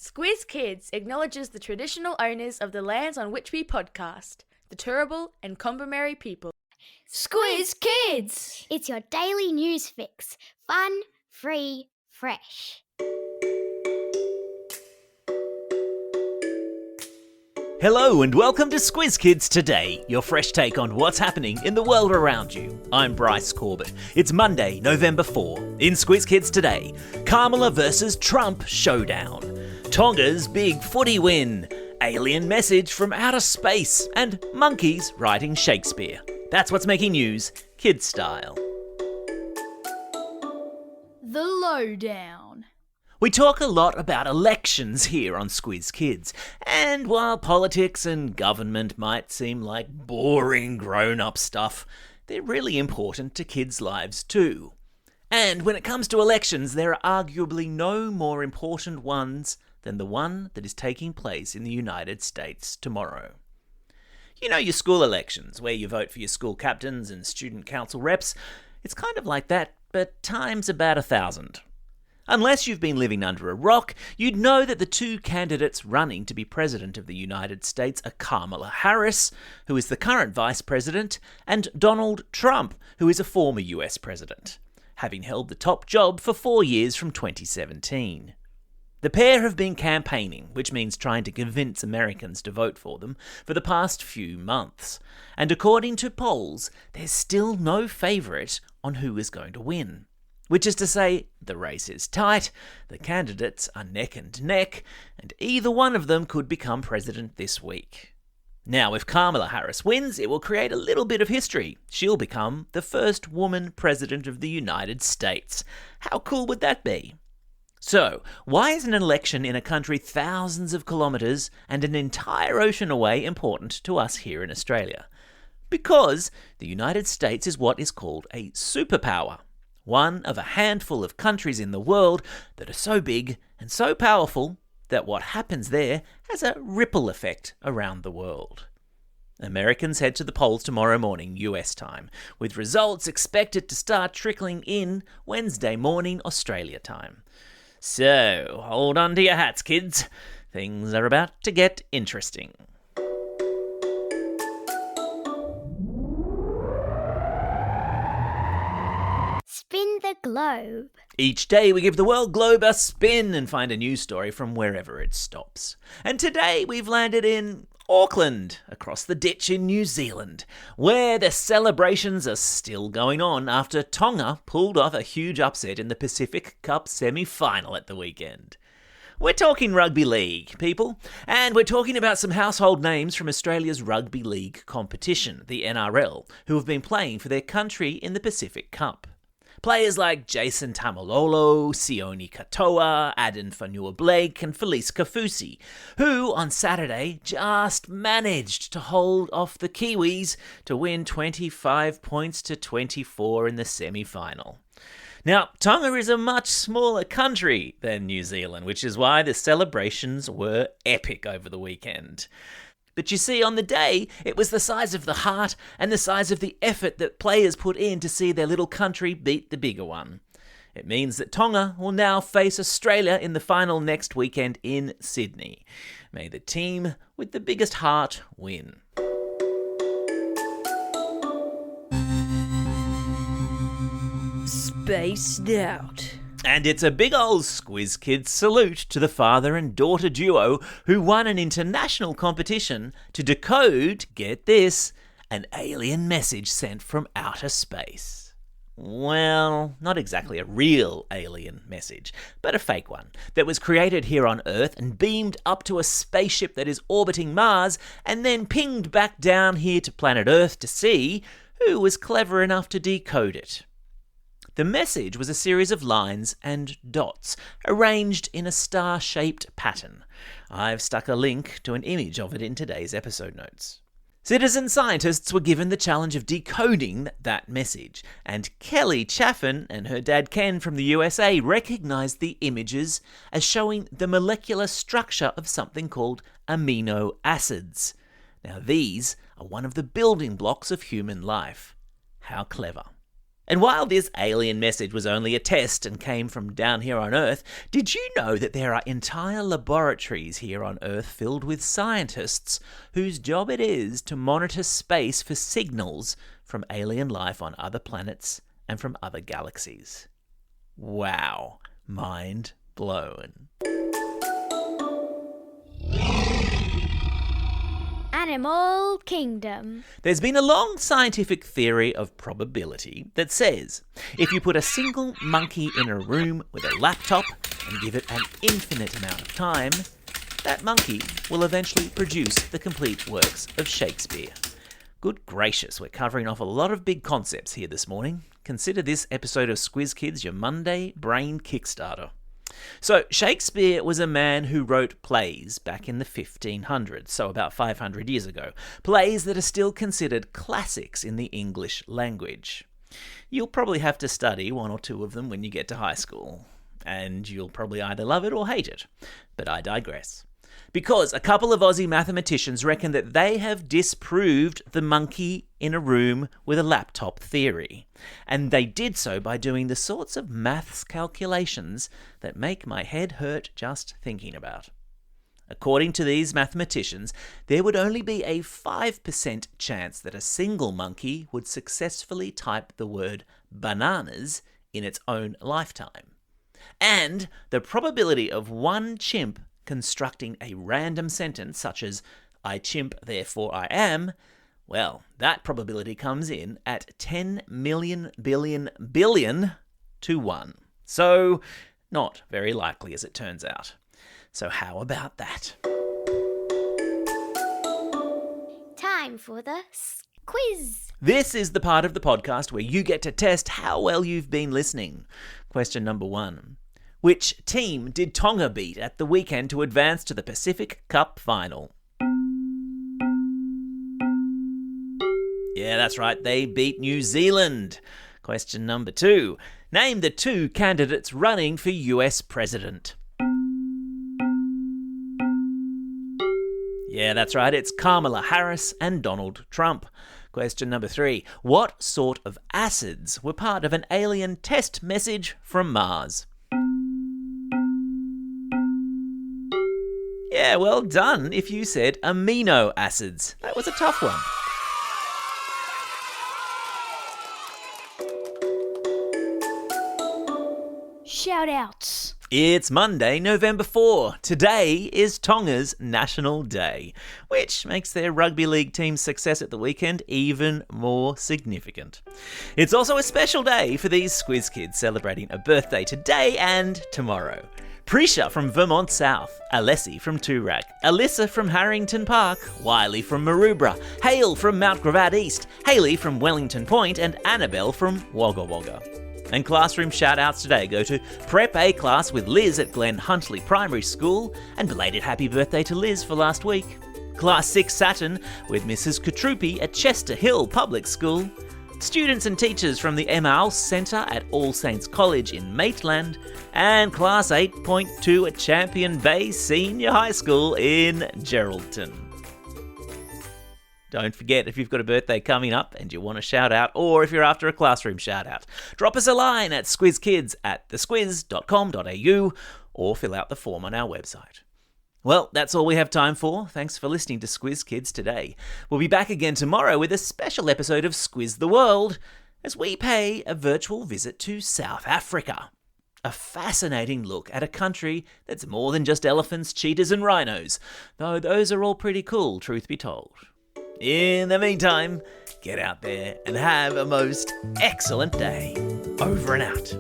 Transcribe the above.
Squiz Kids acknowledges the traditional owners of the lands on which we podcast, the Turrbal and Kombumerri people. Squiz Kids! It's your daily news fix. Fun, free, fresh. Hello and welcome to Squiz Kids Today, your fresh take on what's happening in the world around you. I'm Bryce Corbett. It's Monday, November 4. In Squiz Kids Today, Kamala versus Trump showdown. Tonga's big footy win. Alien message from outer space. And monkeys writing Shakespeare. That's what's making news, kid style. The Lowdown. We talk a lot about elections here on Squiz Kids, and while politics and government might seem like boring grown-up stuff, they're really important to kids' lives too. And when it comes to elections, there are arguably no more important ones than the one that is taking place in the United States tomorrow. You know your school elections, where you vote for your school captains and student council reps? It's kind of like that, but times about 1,000. Unless you've been living under a rock, you'd know that the two candidates running to be President of the United States are Kamala Harris, who is the current Vice President, and Donald Trump, who is a former US President, having held the top job for 4 years from 2017. The pair have been campaigning, which means trying to convince Americans to vote for them, for the past few months. And according to polls, there's still no favourite on who is going to win. Which is to say, the race is tight, the candidates are neck and neck, and either one of them could become president this week. Now, if Kamala Harris wins, it will create a little bit of history. She'll become the first woman president of the United States. How cool would that be? So, why is an election in a country thousands of kilometres and an entire ocean away important to us here in Australia? Because the United States is what is called a superpower. One of a handful of countries in the world that are so big and so powerful that what happens there has a ripple effect around the world. Americans head to the polls tomorrow morning, US time, with results expected to start trickling in Wednesday morning, Australia time. So, hold on to your hats, kids. Things are about to get interesting. Spin the globe. Each day we give the world globe a spin and find a news story from wherever it stops. And today we've landed in Auckland, across the ditch in New Zealand, where the celebrations are still going on after Tonga pulled off a huge upset in the Pacific Cup semi-final at the weekend. We're talking rugby league, people, and we're talking about some household names from Australia's rugby league competition, the NRL, who have been playing for their country in the Pacific Cup. Players like Jason Tamalolo, Sione Katoa, Aden Fanua-Blake and Felice Kafusi, who on Saturday just managed to hold off the Kiwis to win 25 points to 24 in the semi-final. Now, Tonga is a much smaller country than New Zealand, which is why the celebrations were epic over the weekend. But you see, on the day, it was the size of the heart and the size of the effort that players put in to see their little country beat the bigger one. It means that Tonga will now face Australia in the final next weekend in Sydney. May the team with the biggest heart win. Spaced out. And it's a big old Squiz Kids salute to the father and daughter duo who won an international competition to decode, get this, an alien message sent from outer space. Well, not exactly a real alien message, but a fake one that was created here on Earth and beamed up to a spaceship that is orbiting Mars and then pinged back down here to planet Earth to see who was clever enough to decode it. The message was a series of lines and dots, arranged in a star-shaped pattern. I've stuck a link to an image of it in today's episode notes. Citizen scientists were given the challenge of decoding that message, and Kelly Chaffin and her dad Ken from the USA recognised the images as showing the molecular structure of something called amino acids. Now these are one of the building blocks of human life. How clever. And while this alien message was only a test and came from down here on Earth, did you know that there are entire laboratories here on Earth filled with scientists whose job it is to monitor space for signals from alien life on other planets and from other galaxies? Wow, mind blown. Animal Kingdom. There's been a long scientific theory of probability that says if you put a single monkey in a room with a laptop and give it an infinite amount of time, that monkey will eventually produce the complete works of Shakespeare. Good gracious, we're covering off a lot of big concepts here this morning. Consider this episode of Squiz Kids your Monday brain kickstarter. So, Shakespeare was a man who wrote plays back in the 1500s, so about 500 years ago. Plays that are still considered classics in the English language. You'll probably have to study one or two of them when you get to high school, and you'll probably either love it or hate it. But I digress. Because a couple of Aussie mathematicians reckon that they have disproved the monkey in a room with a laptop theory. And they did so by doing the sorts of maths calculations that make my head hurt just thinking about. According to these mathematicians, there would only be a 5% chance that a single monkey would successfully type the word bananas in its own lifetime. And the probability of one chimp constructing a random sentence such as, I chimp, therefore I am, well, that probability comes in at 10 million billion to 1. So, not very likely as it turns out. So how about that? Time for the quiz. This is the part of the podcast where you get to test how well you've been listening. Question number 1. Which team did Tonga beat at the weekend to advance to the Pacific Cup final? Yeah, that's right, they beat New Zealand. Question number 2. Name the 2 candidates running for US president. Yeah, that's right, it's Kamala Harris and Donald Trump. Question number 3. What sort of acids were part of an alien test message from Mars? Yeah, well done if you said amino acids. That was a tough one. Shout-outs. It's Monday, November 4. Today is Tonga's National Day, which makes their rugby league team's success at the weekend even more significant. It's also a special day for these Squiz Kids celebrating a birthday today and tomorrow. Prisha from Vermont South, Alessi from Toorak, Alyssa from Harrington Park, Wiley from Maroubra, Hale from Mount Gravatt East, Hayley from Wellington Point, and Annabelle from Wagga Wagga. And classroom shout-outs today go to Prep A class with Liz at Glen Huntley Primary School, and belated happy birthday to Liz for last week. Class 6 Saturn with Mrs. Katrupi at Chester Hill Public School. Students and teachers from the Emma Alce Centre at All Saints College in Maitland, and Class 8.2 at Champion Bay Senior High School in Geraldton. Don't forget, if you've got a birthday coming up and you want a shout out, or if you're after a classroom shout out, drop us a line at squizkids@thesquiz.com.au or fill out the form on our website. Well, that's all we have time for. Thanks for listening to Squiz Kids today. We'll be back again tomorrow with a special episode of Squiz the World as we pay a virtual visit to South Africa. A fascinating look at a country that's more than just elephants, cheetahs and rhinos, though those are all pretty cool, truth be told. In the meantime, get out there and have a most excellent day. Over and out.